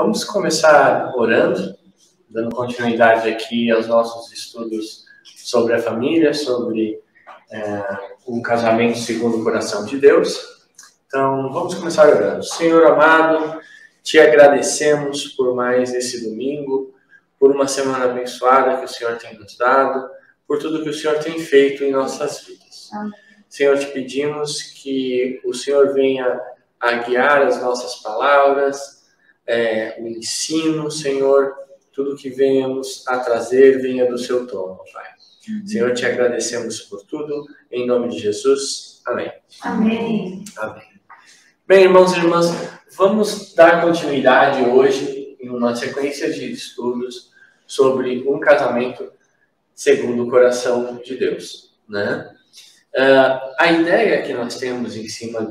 Vamos começar orando, dando continuidade aqui aos nossos estudos sobre a família, sobre um casamento segundo o coração de Deus. Então, vamos começar orando. Senhor amado, te agradecemos por mais esse domingo, por uma semana abençoada que o Senhor tem nos dado, por tudo que o Senhor tem feito em nossas vidas. Amém. Senhor, te pedimos que o Senhor venha a guiar as nossas palavras, o ensino, Senhor, tudo que venhamos a trazer, venha do seu trono, Pai. Senhor, te agradecemos por tudo, em nome de Jesus. Amém. Amém. Amém. Bem, irmãos e irmãs, vamos dar continuidade hoje em uma sequência de estudos sobre um casamento segundo o coração de Deus, né? A ideia que nós temos em cima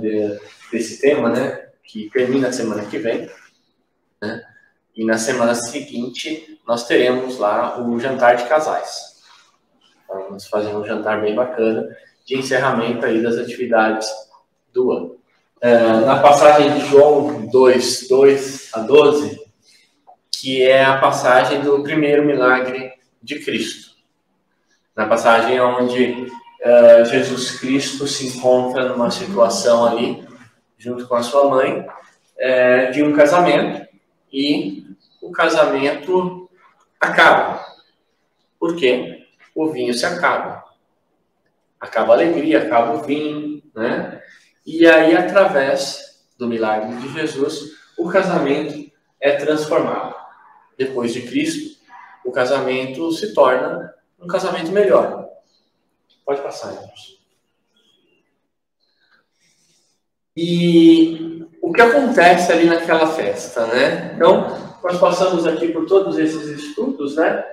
desse tema, né, que termina a semana que vem, né, e na semana seguinte nós teremos lá o jantar de casais. Vamos fazer um jantar bem bacana de encerramento aí das atividades do ano. Na passagem de João 2, 2 a 12, que é a passagem do primeiro milagre de Cristo. Na passagem onde Jesus Cristo se encontra numa situação ali, junto com a sua mãe, de um casamento, e o casamento acaba. Por quê? O vinho se acaba. Acaba a alegria, acaba o vinho, né? E aí, através do milagre de Jesus, o casamento é transformado. Depois de Cristo, o casamento se torna um casamento melhor. Pode passar, irmãos. E o que acontece ali naquela festa, né? Então, nós passamos aqui por todos esses estudos, né?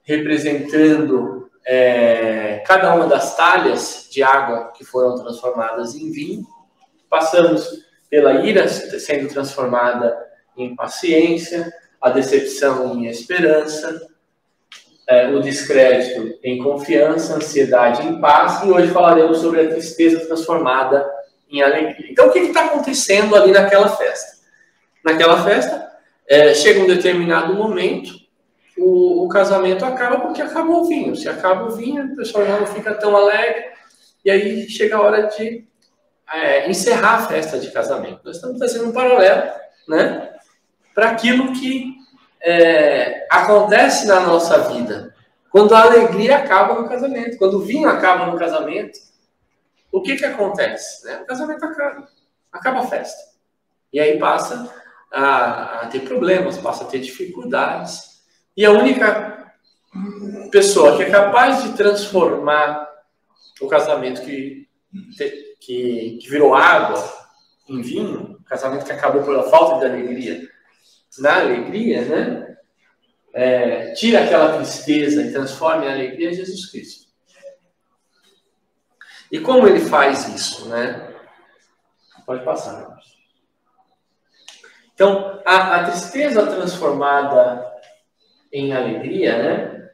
Representando cada uma das talhas de água que foram transformadas em vinho. Passamos pela ira sendo transformada em paciência, a decepção em esperança, o descrédito em confiança, a ansiedade em paz, e hoje falaremos sobre a tristeza transformada em alegria. Então, o que está acontecendo ali naquela festa? Naquela festa, chega um determinado momento, o casamento acaba porque acabou o vinho. Se acaba o vinho, o pessoal já não fica tão alegre, e aí chega a hora de encerrar a festa de casamento. Nós estamos fazendo um paralelo, né, para aquilo que acontece na nossa vida. Quando a alegria acaba no casamento, quando o vinho acaba no casamento, o que acontece? Né? O casamento acaba a festa. E aí passa a ter problemas, passa a ter dificuldades. E a única pessoa que é capaz de transformar o casamento que virou água em vinho, o casamento que acabou pela falta de alegria, na alegria, né? Tira aquela tristeza e transforma em alegria é Jesus Cristo. E como ele faz isso, né? Pode passar, irmãos. Então, a tristeza transformada em alegria, né?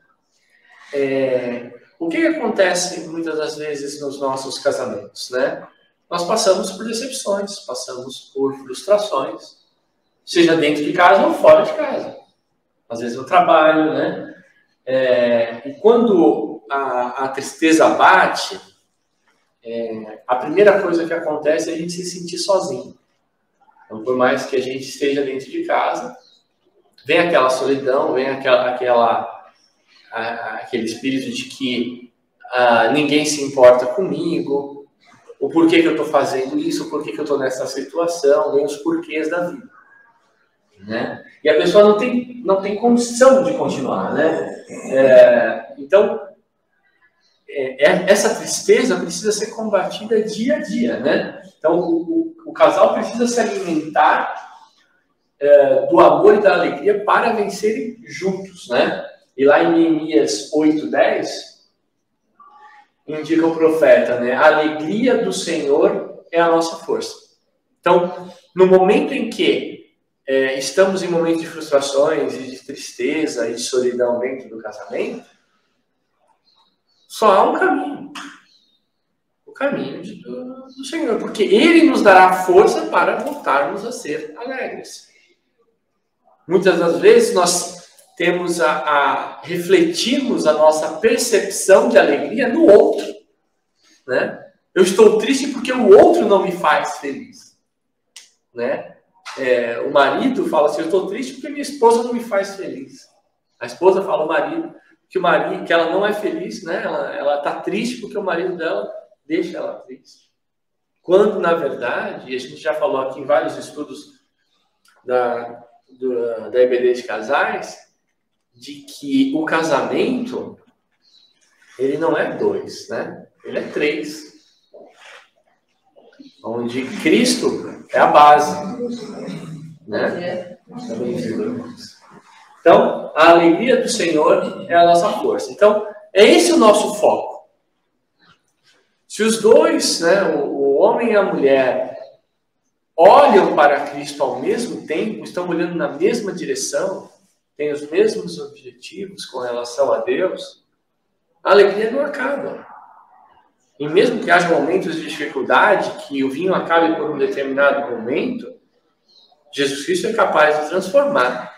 O que acontece muitas das vezes nos nossos casamentos, né? Nós passamos por decepções, passamos por frustrações, seja dentro de casa ou fora de casa. Às vezes no trabalho, né? E quando a tristeza bate, a primeira coisa que acontece é a gente se sentir sozinho. Então, por mais que a gente esteja dentro de casa, vem aquela solidão, vem aquele espírito de que ninguém se importa comigo, o porquê que eu estou fazendo isso, o porquê que eu estou nessa situação, vem os porquês da vida. Né? E a pessoa não tem condição de continuar, né? Então, essa tristeza precisa ser combatida dia a dia, né? Então, o casal precisa se alimentar do amor e da alegria para vencerem juntos, né? E lá em Neemias 8:10, indica o profeta, né? A alegria do Senhor é a nossa força. Então, no momento em que estamos em momentos de frustrações e de tristeza e de solidão dentro do casamento, só há um caminho. O caminho do Senhor. Porque Ele nos dará força para voltarmos a ser alegres. Muitas das vezes nós temos refletimos a nossa percepção de alegria no outro, né? Eu estou triste porque o outro não me faz feliz, né? O marido fala assim, eu estou triste porque minha esposa não me faz feliz. A esposa fala ao marido que ela não é feliz, né? Ela está triste porque o marido dela deixa ela triste. Quando, na verdade, e a gente já falou aqui em vários estudos da EBD de casais, de que o casamento, ele não é 2, né? Ele é 3. Onde Cristo é a base, né? Então, a alegria do Senhor é a nossa força. Então, é esse o nosso foco. Se os dois, né, o homem e a mulher, olham para Cristo ao mesmo tempo, estão olhando na mesma direção, têm os mesmos objetivos com relação a Deus, a alegria não acaba. E mesmo que haja momentos de dificuldade, que o vinho acabe por um determinado momento, Jesus Cristo é capaz de transformar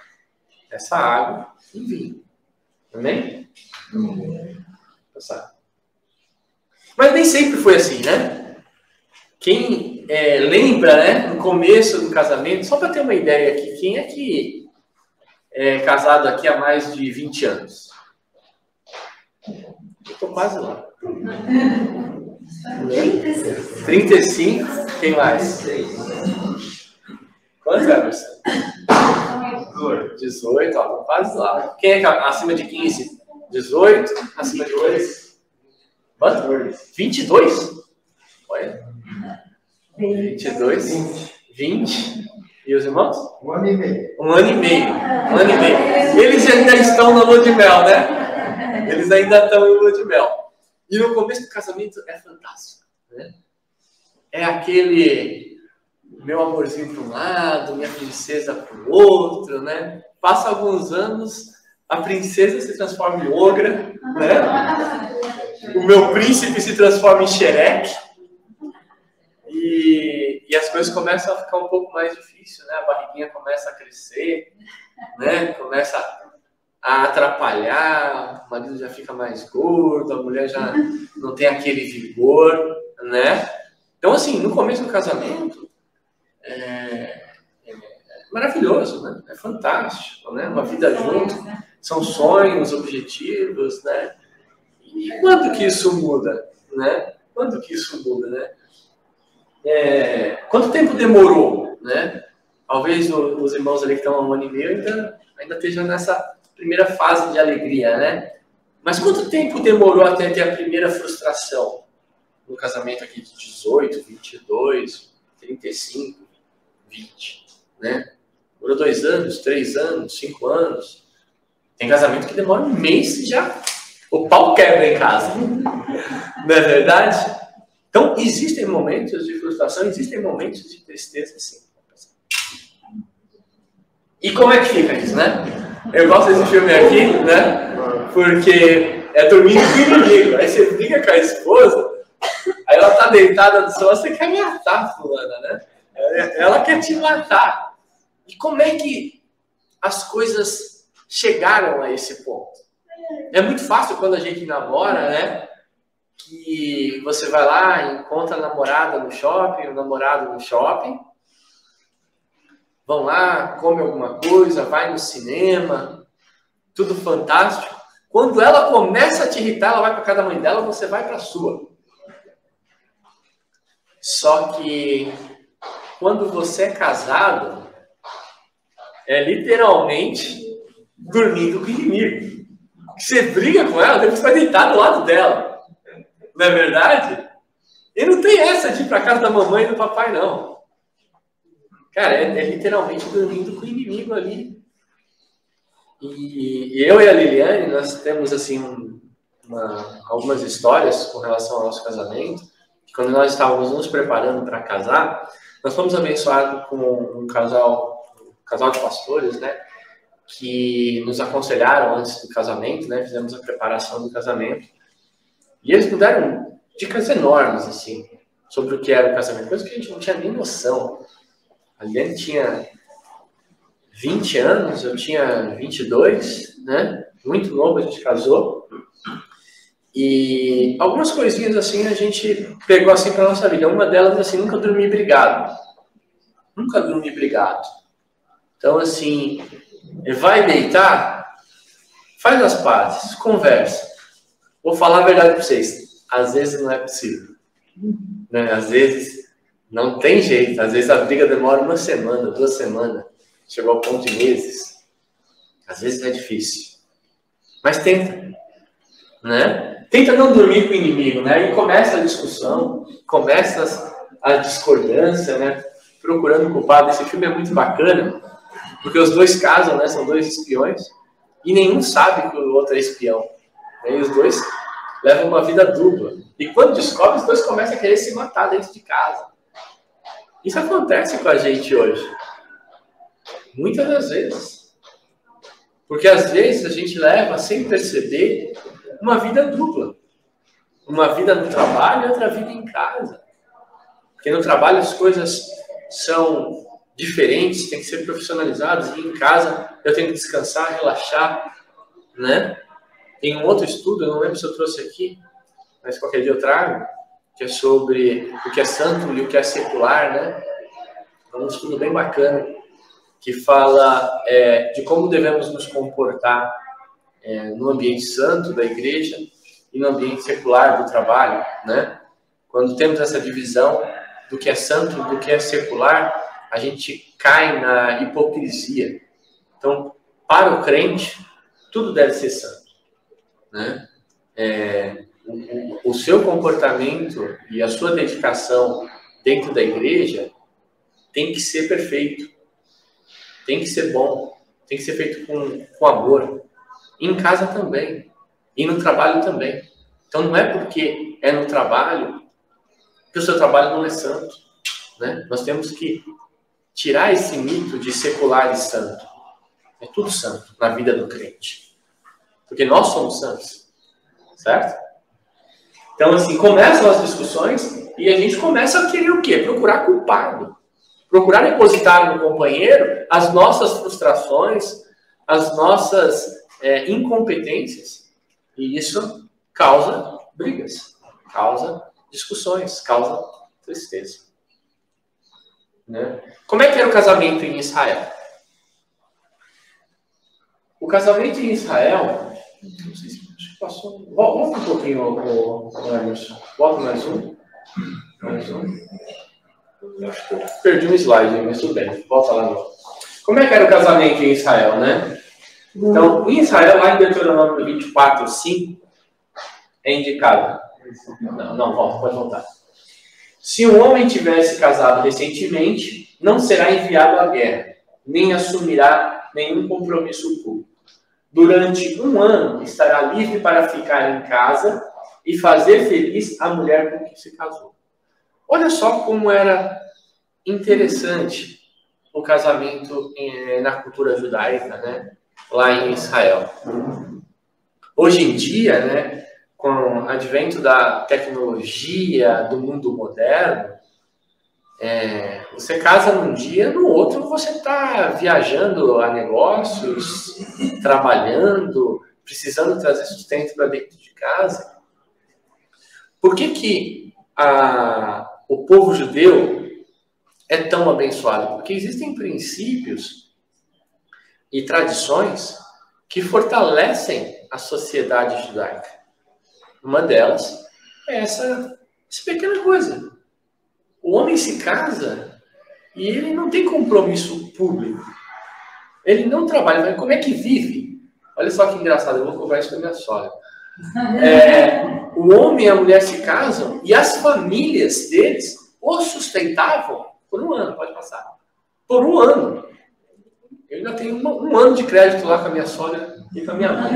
essa água em vinho. Amém? Mas nem sempre foi assim, né? Quem lembra, né, no começo do casamento, só para ter uma ideia aqui, quem é que é casado aqui há mais de 20 anos? Eu estou quase lá. 35. Quem mais? Quantos é, Marcelo? 18, ó, quase lá. Quem é acima de 15? 18? Acima de 2? Quanto? 22? Olha. 22? 20? E os irmãos? 1 ano e meio. 1 ano e meio. 1 ano e meio. Eles ainda estão na lua de mel, né? Eles ainda estão em lua de mel. E no começo do casamento é fantástico, né? É aquele meu amorzinho para um lado, minha princesa para o outro, né? Passa alguns anos, a princesa se transforma em ogra, né? O meu príncipe se transforma em xereque. E as coisas começam a ficar um pouco mais difíceis, né? A barriguinha começa a crescer, né? Começa a atrapalhar, o marido já fica mais gordo, a mulher já não tem aquele vigor, né? Então, assim, no começo do casamento, é maravilhoso, né? É fantástico, né? Uma vida junto, são sonhos, objetivos, né? E quando que isso muda, né? Quando que isso muda, né? Quanto tempo demorou, né? Talvez os irmãos ali que estão há 1 ano e meio ainda estejam nessa primeira fase de alegria, né? Mas quanto tempo demorou até ter a primeira frustração no casamento aqui de 18, 22, 35, 20, né? Demorou 2 anos, 3 anos, 5 anos. Tem casamento que demora 1 mês e já o pau quebra em casa. Não é verdade? Então, existem momentos de frustração, existem momentos de tristeza, sim. E como é que fica isso, né? Eu gosto desse filme aqui, né? Porque é dormindo com o inimigo. Aí você briga com a esposa, aí ela tá deitada no sofá, você quer me matar, fulana, né? Ela quer te matar. E como é que as coisas chegaram a esse ponto? É muito fácil quando a gente namora, né? Que você vai lá, encontra a namorada no shopping, o namorado no shopping, vão lá, come alguma coisa, vai no cinema, tudo fantástico. Quando ela começa a te irritar, ela vai para casa da mãe dela, você vai para a sua. Só que quando você é casado, é literalmente dormindo com o inimigo. Você briga com ela, depois vai deitar do lado dela. Não é verdade? E não tem essa de ir para casa da mamãe e do papai, não. Cara, é literalmente dormindo com o inimigo ali. E eu e a Liliane, nós temos assim algumas histórias com relação ao nosso casamento. Quando nós estávamos nos preparando para casar, nós fomos abençoados com um casal de pastores, né? Que nos aconselharam antes do casamento, né? Fizemos a preparação do casamento. E eles nos deram dicas enormes, assim, sobre o que era o casamento. Coisa que a gente não tinha nem noção. A Liliane tinha 20 anos, eu tinha 22, né? Muito novo, a gente casou. E algumas coisinhas assim a gente pegou assim para nossa vida. Uma delas assim, nunca dormi brigado. Nunca dormi brigado. Então assim, vai deitar, faz as pazes, conversa. Vou falar a verdade para vocês. Às vezes não é possível, né? Às vezes não tem jeito. Às vezes a briga demora 1 semana, 2 semanas, chegou ao ponto de meses. Às vezes é difícil, mas tenta, né? Tenta não dormir com o inimigo, né? E começa a discussão, começa a discordância, né? Procurando o culpado. Esse filme é muito bacana, porque os dois casam, né? São 2 espiões, e nenhum sabe que o outro é espião. E os dois levam uma vida dupla. E quando descobrem, os dois começam a querer se matar dentro de casa. Isso acontece com a gente hoje. Muitas das vezes. Porque às vezes a gente leva, sem perceber, uma vida dupla. Uma vida no trabalho e outra vida em casa. Porque no trabalho as coisas são diferentes, tem que ser profissionalizadas. E em casa eu tenho que descansar, relaxar, né? Tem um outro estudo, eu não lembro se eu trouxe aqui, mas qualquer dia eu trago, que é sobre o que é santo e o que é secular, né? É um estudo bem bacana, que fala de como devemos nos comportar no ambiente santo da igreja e no ambiente secular do trabalho, né? Quando temos essa divisão do que é santo e do que é secular, a gente cai na hipocrisia. Então, para o crente, tudo deve ser santo, né? O seu comportamento e a sua dedicação dentro da igreja tem que ser perfeito, tem que ser bom, tem que ser feito com amor. Em casa também, e no trabalho também. Então não é porque é no trabalho que o seu trabalho não é santo, né? Nós temos que tirar esse mito de secular e santo. É tudo santo na vida do crente, porque nós somos santos, certo? Então assim, começam as discussões e a gente começa a querer o quê? Procurar culpado. Procurar depositar no companheiro as nossas frustrações, as nossas incompetências. E isso causa brigas, causa discussões, causa tristeza. Né? Como é que era o casamento em Israel? O casamento em Israel... Não sei se passou... Volta um pouquinho, Anderson. Volta mais um. Acho que eu perdi um slide, mas tudo bem. Volta lá. Como é que era o casamento em Israel, né? Então, em Israel, lá em Deuteronômio 24, 5, é indicado. Não, volta, pode voltar. Se um homem tivesse casado recentemente, não será enviado à guerra, nem assumirá nenhum compromisso público. Durante 1 ano, estará livre para ficar em casa e fazer feliz a mulher com quem se casou. Olha só como era interessante o casamento na cultura judaica, né? Lá em Israel. Hoje em dia, né, com o advento da tecnologia, do mundo moderno, você casa num dia, no outro você está viajando a negócios, trabalhando, precisando trazer sustento para dentro de casa. Por que o povo judeu é tão abençoado? Porque existem princípios e tradições que fortalecem a sociedade judaica. Uma delas é essa pequena coisa. O homem se casa e ele não tem compromisso público. Ele não trabalha. Como é que vive? Olha só que engraçado, eu vou conversar com a minha sogra. O homem e a mulher se casam e as famílias deles o sustentavam por 1 ano, pode passar. Por 1 ano. Eu ainda tenho um ano de crédito lá com a minha sogra e com a minha mãe.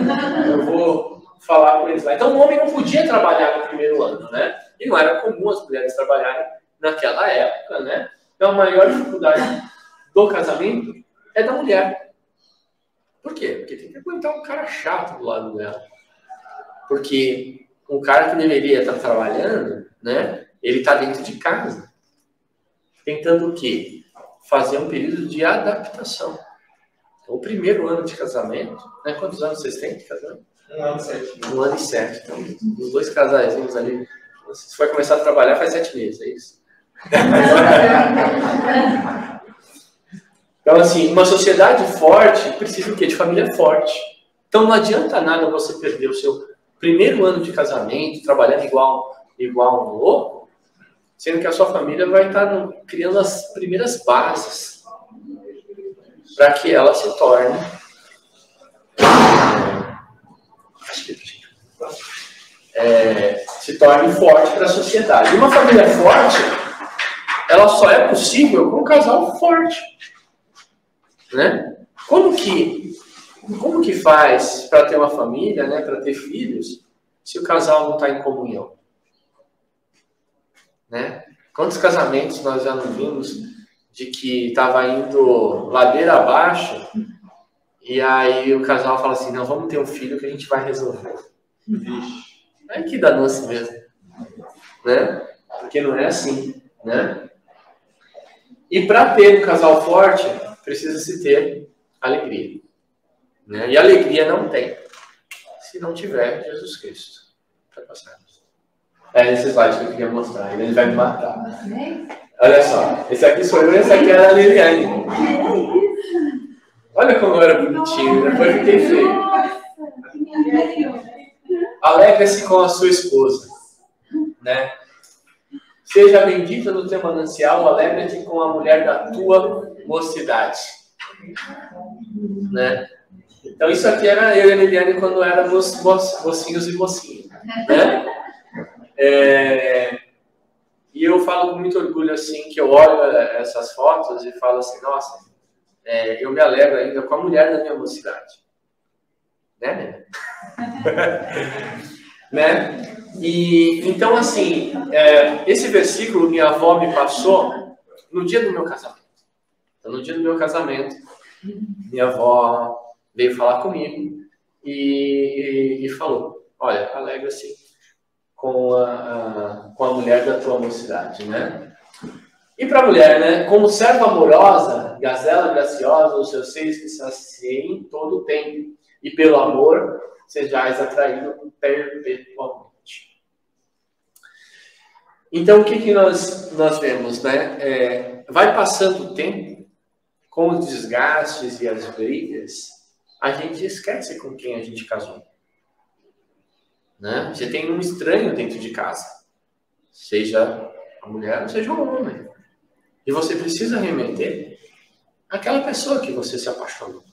Eu vou falar com eles lá. Então o homem não podia trabalhar no primeiro ano, né? E não era comum as mulheres trabalharem naquela época, né? Então a maior dificuldade do casamento é da mulher. Por quê? Porque tem que aguentar um cara chato do lado dela. Porque um cara que deveria estar trabalhando, né? Ele está dentro de casa. Tentando o quê? Fazer um período de adaptação. O primeiro ano de casamento, né? Quantos anos vocês têm de casamento? 1 ano e 7. 1 ano e 7. Então, os dois casaizinhos ali, você vai começar a trabalhar faz 7 meses, é isso? Então, assim, uma sociedade forte precisa o quê? De família forte. Então, não adianta nada você perder o seu primeiro ano de casamento, trabalhando igual um louco, sendo que a sua família vai estar criando as primeiras bases para que ela se torne forte para a sociedade. Uma família forte, ela só é possível com um casal forte, né? Como que faz para ter uma família, né? Para ter filhos, se o casal não está em comunhão, né? Quantos casamentos nós já não vimos de que estava indo ladeira abaixo e aí o casal fala assim, não, vamos ter um filho que a gente vai resolver. É que danou-se mesmo, né? Porque não é assim, né? E para ter um casal forte, precisa-se ter alegria, né? E alegria não tem se não tiver Jesus Cristo. Para passar. Esse slide que eu queria mostrar, ele vai me matar. Olha só, esse aqui sou eu e esse aqui era a Liliane. Olha como eu era bonitinho, depois fiquei feio. Alegre-se com a sua esposa, né? Seja bendita no teu manancial, alegra-te com a mulher da tua mocidade, né? Então isso aqui era eu e a Liliane quando éramos mocinhos e mocinhas, né? E eu falo com muito orgulho assim, que eu olho essas fotos e falo assim, nossa, eu me alegro ainda com a mulher da minha mocidade, né? Né? E então assim, esse versículo minha avó me passou no dia do meu casamento. Então, no dia do meu casamento, minha avó veio falar comigo e falou, olha, alegra-se com a mulher da tua mocidade, né? E para a mulher, né? Como serva amorosa, gazela graciosa, os seus seios que saciem todo o tempo, e pelo amor sejais atraído perpetuamente. Então, o que nós vemos, né? Vai passando o tempo, com os desgastes e as brigas, a gente esquece com quem a gente casou. Né? Você tem um estranho dentro de casa, seja a mulher ou seja o homem, e você precisa remeter àquela pessoa que você se apaixonou,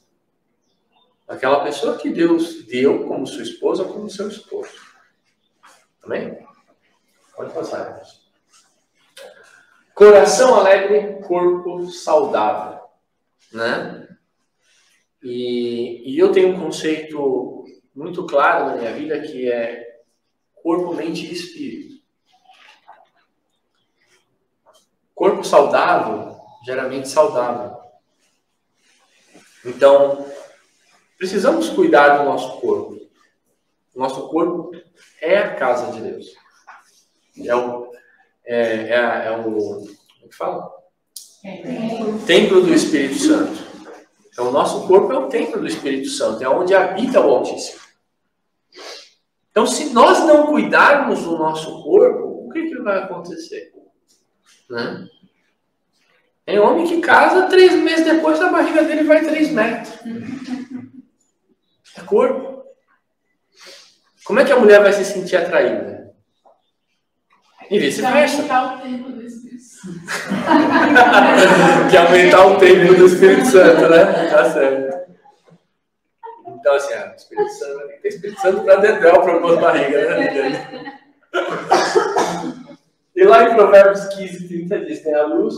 aquela pessoa que Deus deu como sua esposa ou como seu esposo. Amém? Pode passar, irmãos. Coração alegre, corpo saudável, né? E eu tenho um conceito muito claro na minha vida, que é corpo, mente e espírito. Corpo saudável, geralmente saudável. Então, precisamos cuidar do nosso corpo. O nosso corpo é a casa de Deus. Como que fala? Templo do Espírito Santo. Então, o nosso corpo é o templo do Espírito Santo, é onde habita o Altíssimo. Então, se nós não cuidarmos do nosso corpo, o que vai acontecer? Né? Tem homem que casa 3 meses depois, a barriga dele vai 3 metros. É corpo. Como é que a mulher vai se sentir atraída? E vice-versa. Que aumentar o tempo do Espírito Santo, né? Tá certo. Então, assim, o Espírito Santo, tem que ter Espírito Santo para dedéu, para pôr barriga, né? E lá em Provérbios 15:30 diz, tem a luz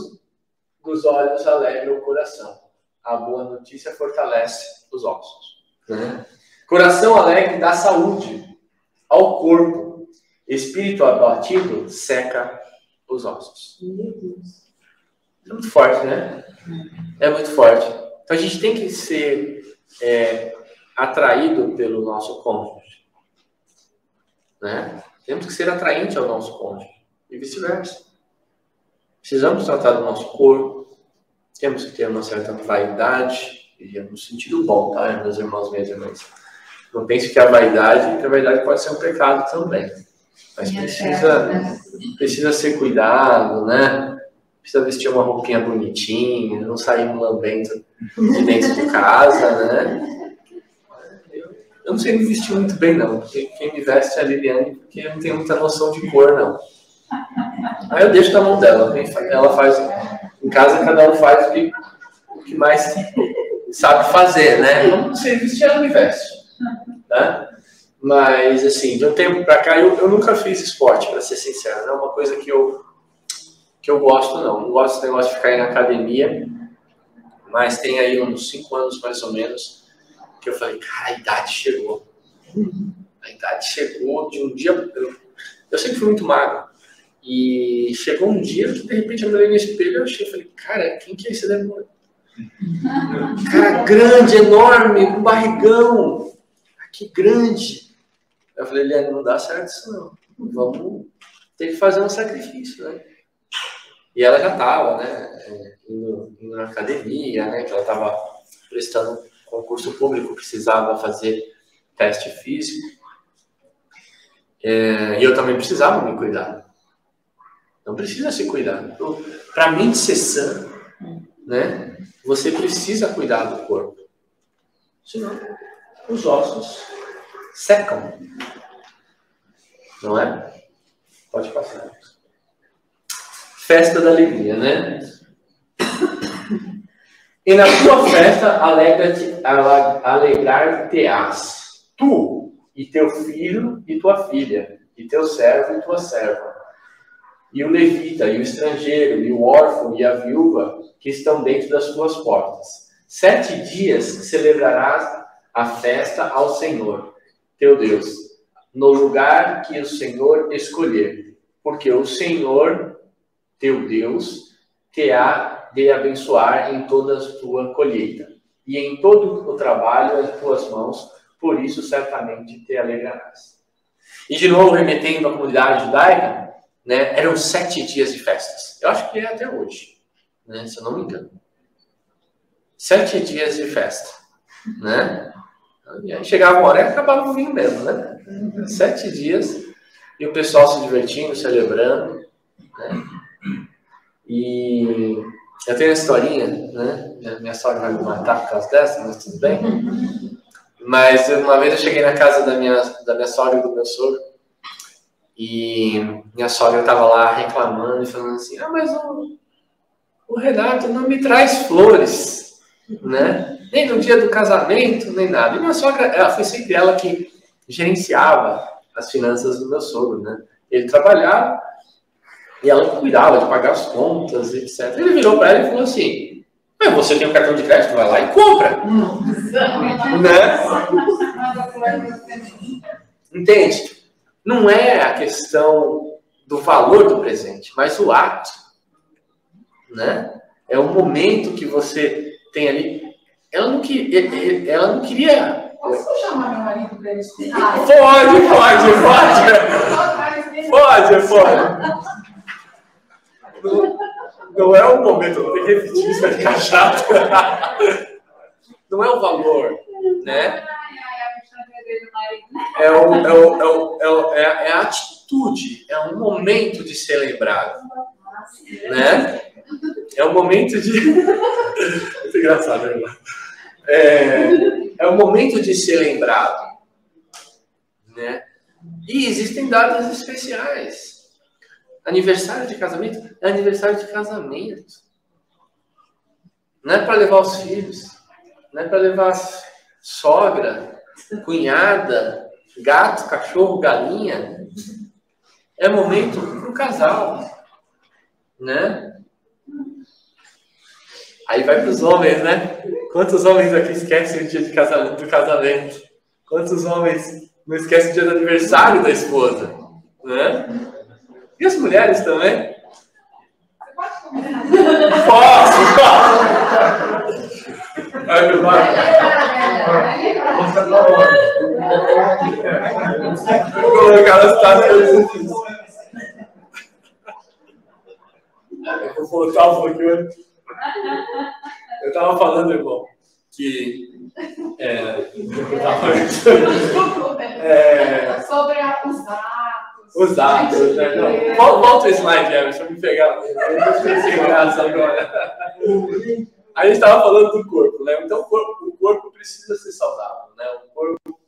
dos olhos alegra o coração. A boa notícia fortalece os ossos. Né? Coração alegre dá saúde ao corpo. Espírito abatido seca os ossos. É muito forte, né? É muito forte. Então a gente tem que ser atraído pelo nosso cônjuge. Né? Temos que ser atraente ao nosso cônjuge. E vice-versa. Precisamos tratar do nosso corpo. Temos que ter uma certa vaidade. E no sentido bom, tá, meus irmãos e minhas irmãs? Não pense que a vaidade pode ser um pecado também. Mas precisa ser cuidado, né? Precisa vestir uma roupinha bonitinha, não sair lambendo de dentro de casa, né? Eu não sei me vestir muito bem, não. Porque quem me veste é a Liliane, porque eu não tenho muita noção de cor, não. Aí eu deixo na mão dela. Ela faz... Em casa, cada um faz o que mais sabe fazer, né? Eu não sei vestir, ela me veste. Né? Mas, assim, de um tempo pra cá, eu nunca fiz esporte, pra ser sincero. Não é uma coisa que eu gosto, não. Não gosto desse negócio de ficar aí na academia. Mas tem aí uns 5 anos, mais ou menos, que eu falei, cara, a idade chegou. A idade chegou de um dia... Eu sempre fui muito magro. E chegou um dia que, de repente, eu me olhei no espelho e falei, cara, quem que é esse demônio? Cara grande, enorme, com barrigão. Que grande. Eu falei, Eliane, não dá certo isso não. Vamos ter que fazer um sacrifício, né? E ela já estava, né, indo na academia, né, que ela estava prestando concurso público, precisava fazer teste físico. E eu também precisava me cuidar. Não precisa se cuidar. Para mim ser sã, né, você precisa cuidar do corpo. Senão, os ossos secam. Não é? Pode passar. Festa da alegria, né? E na tua festa alegrar-te-ás, tu e teu filho e tua filha, e teu servo e tua serva, e o levita, e o estrangeiro, e o órfão, e a viúva, que estão dentro das tuas portas. 7 dias celebrarás a festa ao Senhor, teu Deus, no lugar que o Senhor escolher, porque o Senhor, teu Deus, te há de abençoar em toda a tua colheita, e em todo o trabalho em tuas mãos, por isso certamente te alegrarás. E de novo, remetendo à comunidade judaica, né, eram 7 dias de festas. Eu acho que é até hoje, né, se eu não me engano. 7 dias de festa, né? E aí chegava uma hora e acabava o vinho mesmo, né? 7 dias, e o pessoal se divertindo, celebrando, né? E eu tenho uma historinha, né? Minha sogra vai me matar por causa dessa, mas tudo bem. Mas uma vez eu cheguei na casa da minha sogra e do meu sogro, e minha sogra estava lá reclamando e falando assim, mas o Renato não me traz flores, né? Nem no dia do casamento, nem nada. E minha sogra, foi sempre ela que gerenciava as finanças do meu sogro, né? Ele trabalhava e ela cuidava de pagar as contas, etc. Ele virou para ela e falou assim, você tem um cartão de crédito, vai lá e compra. Né? Entende? Não é a questão do valor do presente, mas o ato. Né? É o momento que você tem ali. Ela não queria. Posso chamar meu marido para ele escutar? Pode. Não é o momento, eu vou ter que repetir, isso vai ficar chato. Não é o valor, né? É a atitude, é um momento de ser lembrado, né? É um momento de... Muito engraçado, né? É um momento de ser lembrado, né? E existem datas especiais. Aniversário de casamento é aniversário de casamento. Não é para levar os filhos, não é para levar a sogra, cunhada, gato, cachorro, galinha. É momento para o casal, né? Aí vai para os homens, né? Quantos homens aqui esquecem o dia do casamento? Quantos homens não esquecem o dia do aniversário da esposa? Né? E as mulheres também? Posso! Ai, meu pai. Vou colocar as taças. Eu vou voltar um pouquinho. Eu estava falando, irmão, que sobre os atos. Os atos, né? Não, volta o slide, Emerson, me pegar. Eu estou sem graça agora. A gente estava falando do corpo, né? Então o corpo precisa ser saudável, né? O corpo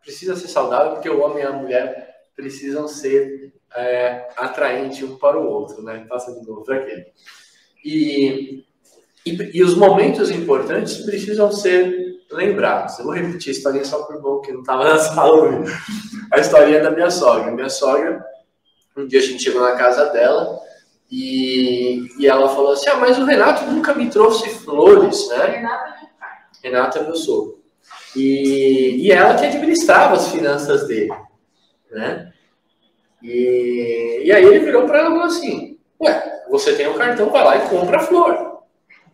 precisa ser saudável porque o homem e a mulher precisam ser atraentes um para o outro, né? Passa de novo para aquele. E os momentos importantes precisam ser lembrados. Eu vou repetir a historinha só por bom que não estava na sala. A historinha da minha sogra. Minha sogra, um dia a gente chegou na casa dela e ela falou assim: mas o Renato nunca me trouxe flores, né? Renato é meu sogro. E ela que administrava as finanças dele, né? E aí ele virou para ela e falou assim: ué, você tem um cartão, vai lá e compra a flor,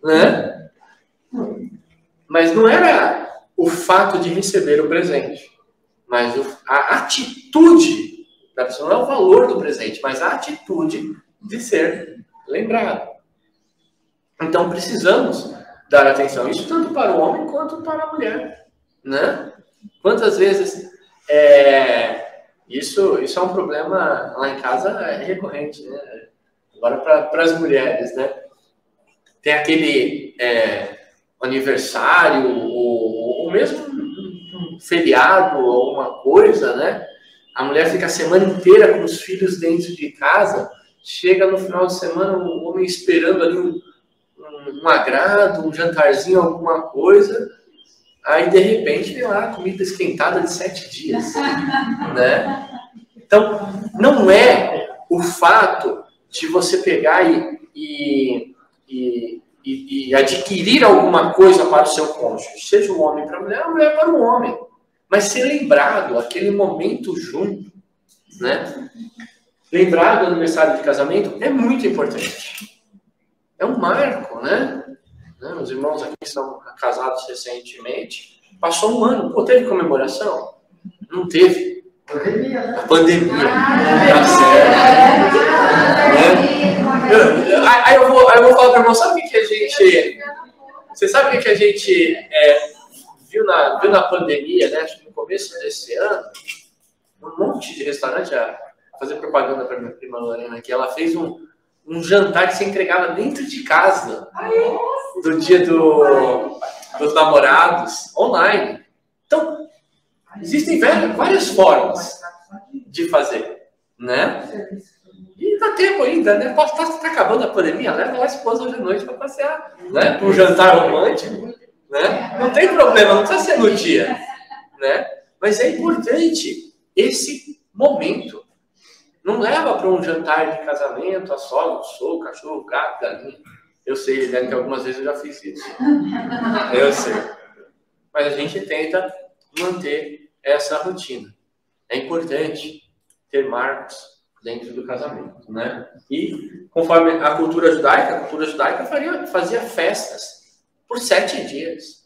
né? Mas não era o fato de receber o presente, mas a atitude da pessoa, não é o valor do presente, mas a atitude de ser lembrado. Então precisamos dar atenção, isso tanto para o homem quanto para a mulher, né? Quantas vezes isso é um problema lá em casa recorrente, né? Agora para as mulheres, né? Tem aquele aniversário ou mesmo um feriado ou uma coisa, né? A mulher fica a semana inteira com os filhos dentro de casa, chega no final de semana o homem esperando ali um agrado, um jantarzinho, alguma coisa, aí de repente vem lá a comida esquentada de 7 dias, né? Então, não é o fato de você pegar e adquirir alguma coisa para o seu cônjuge, seja o homem para a mulher para o homem, mas ser lembrado, aquele momento junto, né? Lembrar do aniversário de casamento é muito importante. É um marco, né? Os irmãos aqui são casados recentemente. Passou um ano. Pô, teve comemoração? Não teve. A pandemia. Tá certo. Né? Aí eu vou falar para o irmão, sabe o que a gente... Você sabe o que a gente viu na pandemia, né? Acho que no começo desse ano, um monte de restaurante a fazer propaganda para minha prima Lorena aqui. Ela fez um jantar que se entregava dentro de casa do dia dos namorados online. Então, existem várias formas de fazer, né? E dá tempo ainda, né? Tá acabando a pandemia, leva lá a esposa hoje à noite para passear, né? Para um jantar romântico, né? Não tem problema, não precisa ser no dia, né? Mas é importante esse momento. Não leva para um jantar de casamento, a sogra, o sogro, o cachorro, o gato, galinha. Eu sei, né, que algumas vezes eu já fiz isso. Eu sei. Mas a gente tenta manter essa rotina. É importante ter marcos dentro do casamento, né? E conforme a cultura judaica fazia festas por 7 dias.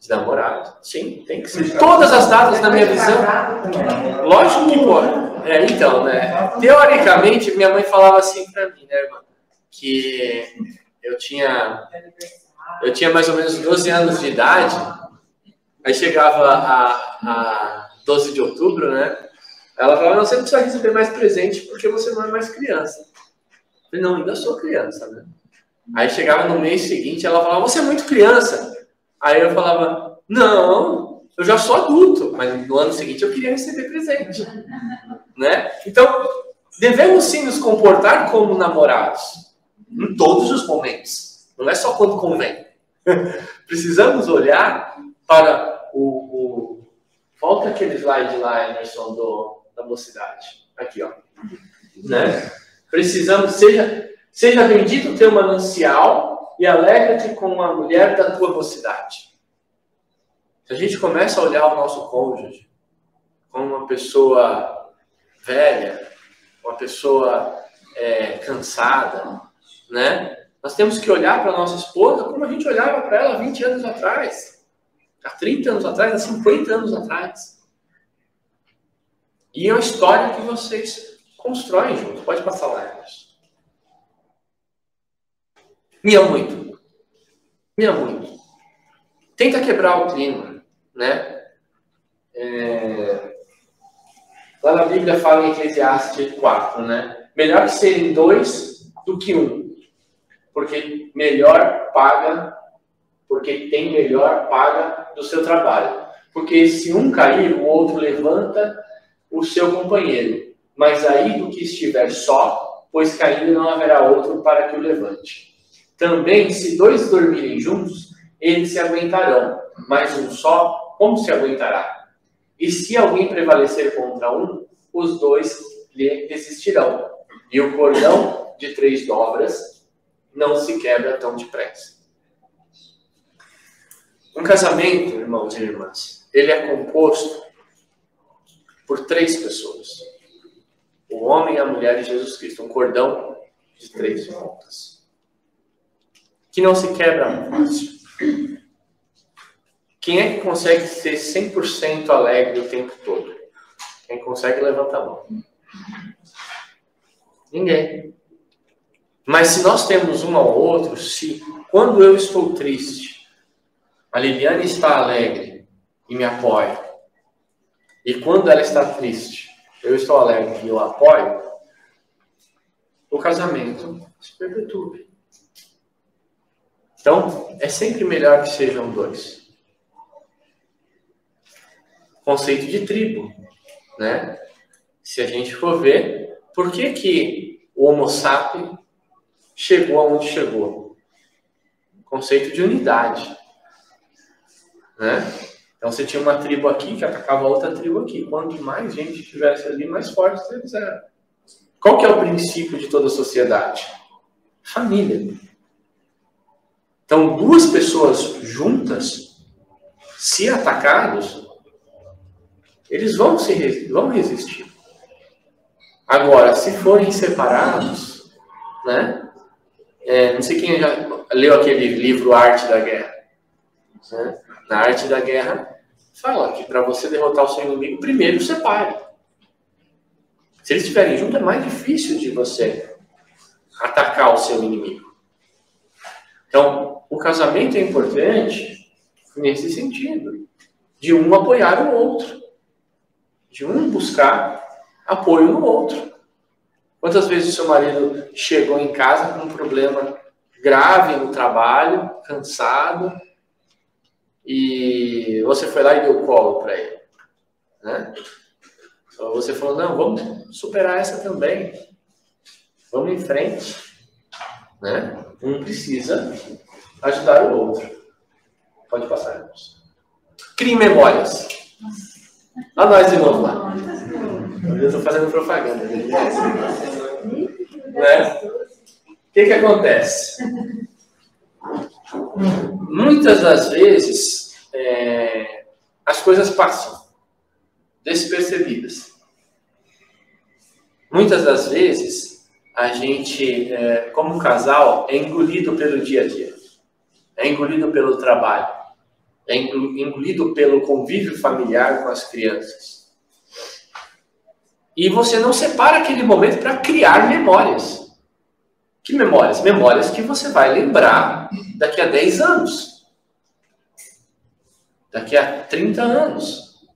De namorado. Sim, tem que ser. Todas as datas, na minha visão. Lógico que pode. Então, né? Teoricamente, minha mãe falava assim pra mim, né, irmã? Que eu tinha mais ou menos 12 anos de idade. Aí chegava a 12 de outubro, né? Ela falava, não, você não precisa receber mais presente porque você não é mais criança. Eu falei, não, ainda sou criança, né? Aí chegava no mês seguinte, ela falava, você é muito criança. Aí eu falava, não, eu já sou adulto, mas no ano seguinte eu queria receber presente, né? Então, devemos sim nos comportar como namorados, em todos os momentos, não é só quando convém. Precisamos olhar para Volta aquele slide lá, Emerson, da mocidade. Aqui, ó. Né? Precisamos, seja bendito o teu manancial e alegra-te com a mulher da tua mocidade. Se a gente começa a olhar o nosso cônjuge como uma pessoa velha, uma pessoa cansada, né? Nós temos que olhar para a nossa esposa como a gente olhava para ela 20 anos atrás, há 30 anos atrás, há 50 anos atrás. E é uma história que vocês constroem juntos. Pode passar lá, Emerson. Me amo muito. Ria muito. Tenta quebrar o clima, né? Lá na Bíblia fala em Eclesiastes 4, né? Melhor que serem 2 do que 1. Porque tem melhor paga do seu trabalho. Porque se um cair, o outro levanta o seu companheiro. Mas aí do que estiver só, pois caindo não haverá outro para que o levante. Também, se 2 dormirem juntos, eles se aguentarão, mas um só, como se aguentará? E se alguém prevalecer contra um, os 2 lhe resistirão. E o cordão de 3 dobras não se quebra tão depressa. Um casamento, irmãos e irmãs, ele é composto por 3 pessoas. O homem, a mulher e Jesus Cristo. Um cordão de 3 pontas. Que não se quebra fácil. Quem é que consegue ser 100% alegre o tempo todo? Quem consegue, levanta a mão. Ninguém. Mas se nós temos um ao outro, se quando eu estou triste, a Liliane está alegre e me apoia, e quando ela está triste, eu estou alegre e eu apoio, o casamento se perpetua. Então, é sempre melhor que sejam 2. Conceito de tribo, né? Se a gente for ver, por que o Homo sapiens chegou aonde chegou? Conceito de unidade, né? Então você tinha uma tribo aqui que atacava outra tribo aqui. Quanto mais gente tivesse ali, mais fortes eles eram. Qual que é o princípio de toda a sociedade? Família. Então 2 pessoas juntas, se atacados, eles vão resistir. Agora, se forem separados, né? Não sei quem já leu aquele livro Arte da Guerra. Né? Na Arte da Guerra, fala que para você derrotar o seu inimigo, primeiro separe. Se eles estiverem juntos, é mais difícil de você atacar o seu inimigo. Então, o casamento é importante nesse sentido, de um apoiar o outro, de um buscar apoio no outro. Quantas vezes o seu marido chegou em casa com um problema grave no trabalho, cansado, e você foi lá e deu colo para ele, né? Então você falou, não, vamos superar essa também, vamos em frente, né? Um precisa ajudar o outro. Pode passar, irmãos. Crie memórias. Olha nós de novo lá. Eu estou fazendo propaganda. Né? O que acontece? Muitas das vezes as coisas passam despercebidas. Muitas das vezes a gente, como casal, é engolido pelo dia a dia, é engolido pelo trabalho, é engolido pelo convívio familiar com as crianças. E você não separa aquele momento para criar memórias. Que memórias? Memórias que você vai lembrar daqui a 10 anos. Daqui a 30 anos.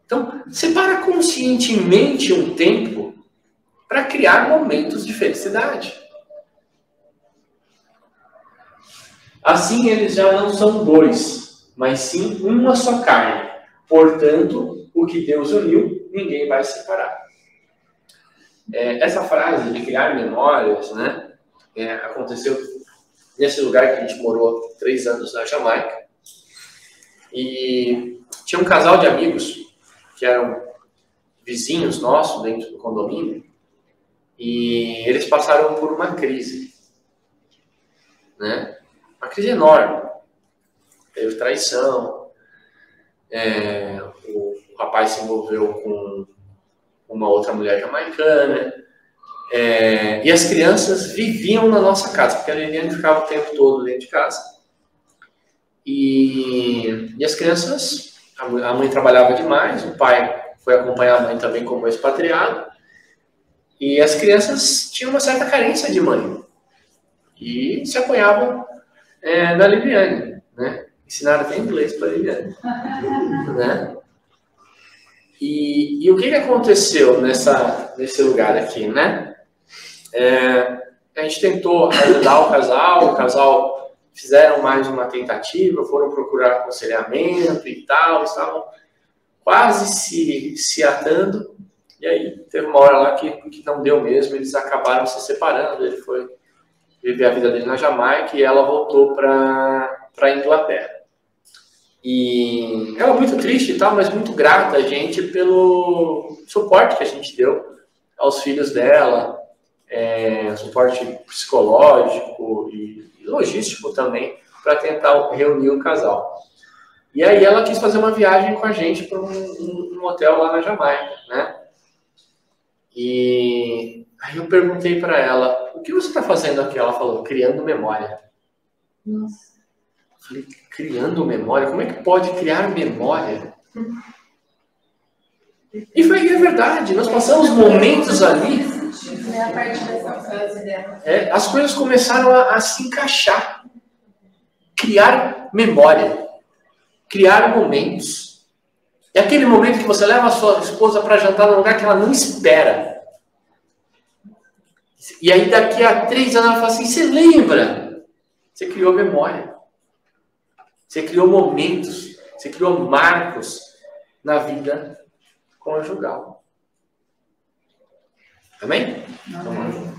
Então, separa conscientemente um tempo para criar momentos de felicidade. Assim, eles já não são 2, mas sim uma só carne. Portanto, o que Deus uniu, ninguém vai separar. Essa frase de criar memórias, né, aconteceu nesse lugar que a gente morou 3 anos na Jamaica. E tinha um casal de amigos que eram vizinhos nossos dentro do condomínio. E eles passaram por uma crise, né? Uma crise enorme. Teve traição. O rapaz se envolveu com uma outra mulher jamaicana. E as crianças viviam na nossa casa, porque a Liliane ficava o tempo todo dentro de casa. E as crianças, a mãe trabalhava demais, o pai foi acompanhar a mãe também como expatriado. E as crianças tinham uma certa carência de mãe. E se apoiavam da Liliane, né? Ensinaram até inglês para a Liliane, né? E o que aconteceu nesse lugar aqui, né? A gente tentou ajudar o casal fizeram mais uma tentativa, foram procurar aconselhamento e tal, estavam quase se atando, e aí teve uma hora lá que não deu mesmo, eles acabaram se separando, ele foi viver a vida dele na Jamaica e ela voltou para a Inglaterra. E ela muito triste e tal, mas muito grata a gente pelo suporte que a gente deu aos filhos dela, suporte psicológico e logístico também, para tentar reunir o casal. E aí ela quis fazer uma viagem com a gente para um hotel lá na Jamaica, né? E aí eu perguntei para ela, o que você está fazendo aqui? Ela falou, criando memória. Nossa. Eu falei, criando memória? Como é que pode criar memória? E foi verdade, nós passamos momentos ali. As coisas começaram a se encaixar. Criar memória. Criar momentos. É aquele momento que você leva a sua esposa para jantar num lugar que ela não espera. E aí daqui a 3 anos ela fala assim, você lembra? Você criou memória. Você criou momentos. Você criou marcos na vida conjugal. Amém? Amém.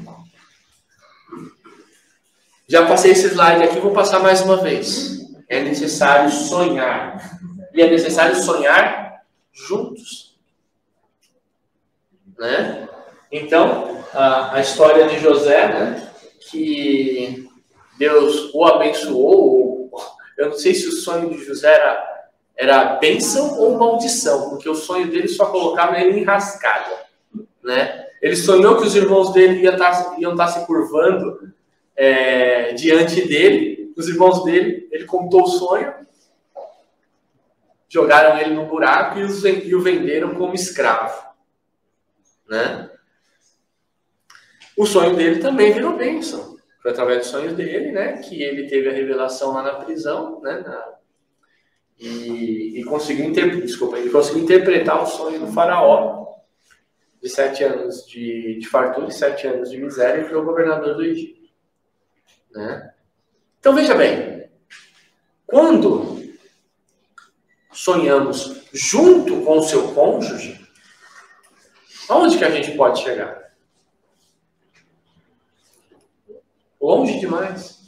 Já passei esse slide aqui, vou passar mais uma vez. É necessário sonhar. E é necessário sonhar juntos. Né? Então, a história de José, né? Que Deus o abençoou. Eu não sei se o sonho de José era bênção ou maldição, porque o sonho dele só colocava ele em rascada. Né? Ele sonhou que os irmãos dele iam estar se curvando diante dele. Os irmãos dele, ele contou o sonho, jogaram ele no buraco e o venderam como escravo. Né? O sonho dele também virou bênção. Foi através dos sonhos dele, né, que ele teve a revelação lá na prisão, né, e conseguiu interpretar o sonho do faraó de 7 anos de fartura e 7 anos de miséria e virou governador do Egito. Né? Então veja bem, quando sonhamos junto com o seu cônjuge, aonde que a gente pode chegar? Longe demais.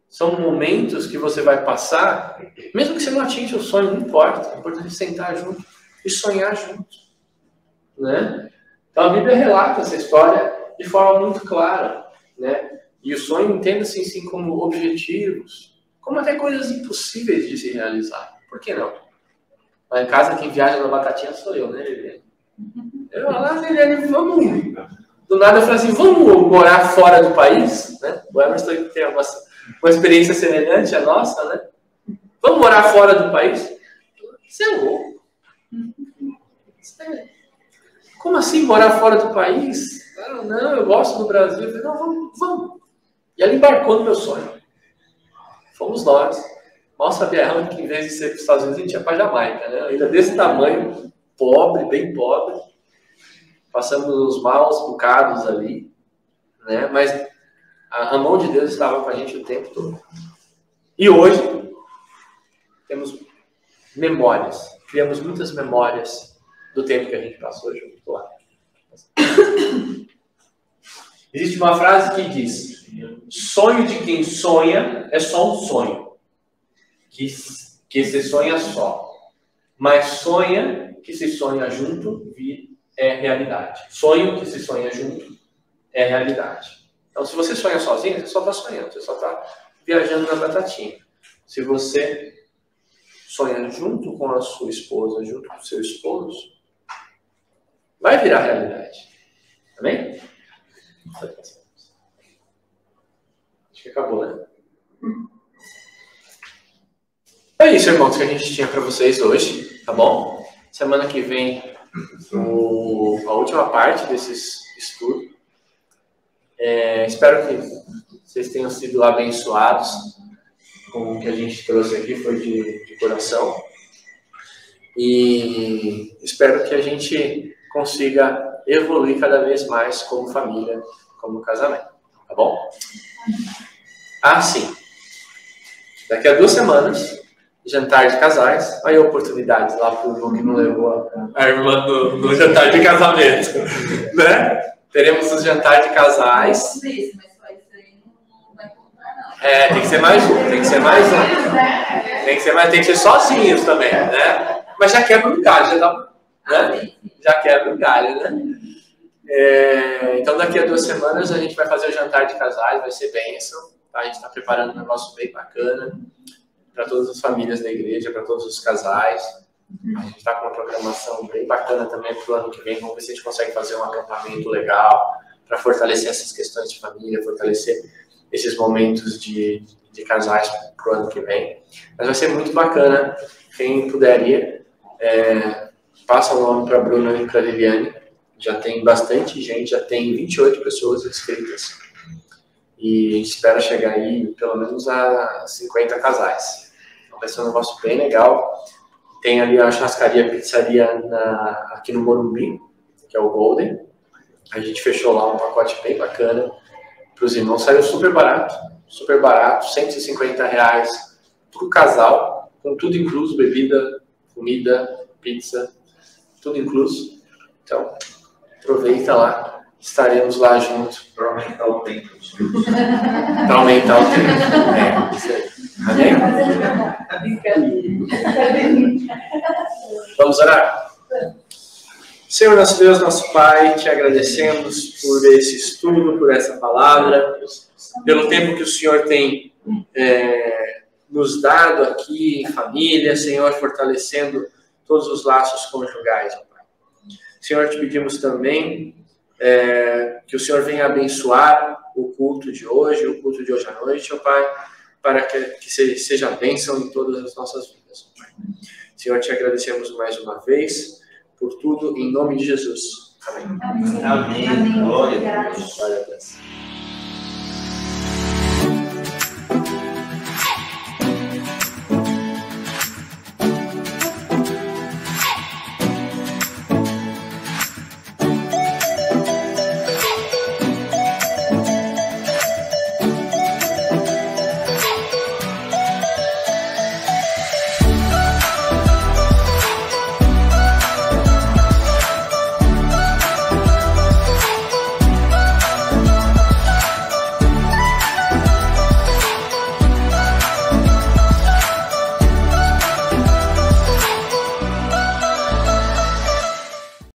São momentos que você vai passar, mesmo que você não atinja o sonho, não importa. É importante sentar junto e sonhar junto. Né? Então a Bíblia relata essa história de forma muito clara. Né? E o sonho entenda-se assim como objetivos, como até coisas impossíveis de se realizar. Por que não? Lá em casa quem viaja na batatinha sou eu, né, Liliane? Eu lá, Liliane, vamos... Do nada eu falei assim, vamos morar fora do país? Né? O Emerson tem uma experiência semelhante à nossa, né? Vamos morar fora do país? Você é louco. Como assim morar fora do país? Não, eu gosto do Brasil. Eu falei, não, vamos. E ela embarcou no meu sonho. Fomos nós. Mal sabia ela que em vez de ser para os Estados Unidos, a gente ia para a Jamaica, né? Ainda desse tamanho, pobre, bem pobre. Passamos uns maus bocados ali, né? Mas a mão de Deus estava com a gente o tempo todo. E hoje, temos memórias. Criamos muitas memórias do tempo que a gente passou junto lá. Existe uma frase que diz: sonho de quem sonha é só um sonho. Que se sonha só. Mas sonha que se sonha junto é realidade. Sonho que se sonha junto é realidade. Então, se você sonha sozinho, você só está sonhando. Você só está viajando na batatinha. Se você sonha junto com a sua esposa, junto com o seu esposo, vai virar realidade. Amém? Acho que acabou, né? É isso, irmãos, que a gente tinha para vocês hoje, tá bom? Semana que vem, a última parte desses estudos. Espero que vocês tenham sido abençoados com o que a gente trouxe aqui, foi de coração. E espero que a gente consiga evoluir cada vez mais como família, como casamento, tá bom? Ah, sim. Daqui a 2 semanas, jantar de casais. Aí oportunidades lá para o Lu que não levou a irmã no jantar de casamento, né? Teremos o jantar de casais. Tem que ser mais um, tem que ser mais um. Tem que ser sozinhos também, né? Mas já quebra o galho, já dá, né? Já quebra o galho, né? Então daqui a 2 semanas a gente vai fazer o jantar de casais, vai ser bênção. Tá? A gente está preparando um negócio bem bacana para todas as famílias da igreja, para todos os casais. A gente está com uma programação bem bacana também para o ano que vem. Vamos ver se a gente consegue fazer um acampamento legal para fortalecer essas questões de família, fortalecer esses momentos de casais para o ano que vem. Mas vai ser muito bacana. Quem puder ir, passa o nome para a Bruna e para a Liliane. Já tem bastante gente, já tem 28 pessoas inscritas. E a gente espera chegar aí pelo menos a 50 casais. Então vai ser um negócio bem legal. Tem ali a churrascaria, pizzaria aqui no Morumbi, que é o Golden. A gente fechou lá um pacote bem bacana para os irmãos. Saiu super barato, R$150 para o casal, com tudo incluso, bebida, comida, pizza, tudo incluso. Então, aproveita lá, estaremos lá juntos. Para aumentar o tempo. Para aumentar o tempo. Isso aí. Amém? Vamos orar? Senhor, nosso Deus, nosso Pai, te agradecemos por esse estudo, por essa palavra, pelo tempo que o Senhor tem nos dado aqui em família, Senhor, fortalecendo todos os laços conjugais, ó Pai. Senhor, te pedimos também que o Senhor venha abençoar o culto de hoje à noite, ó Pai, para que seja bênção em todas as nossas vidas, ó Pai. Senhor, te agradecemos mais uma vez por tudo, em nome de Jesus. Amém. Amém. Glória a Deus. Glória a Deus.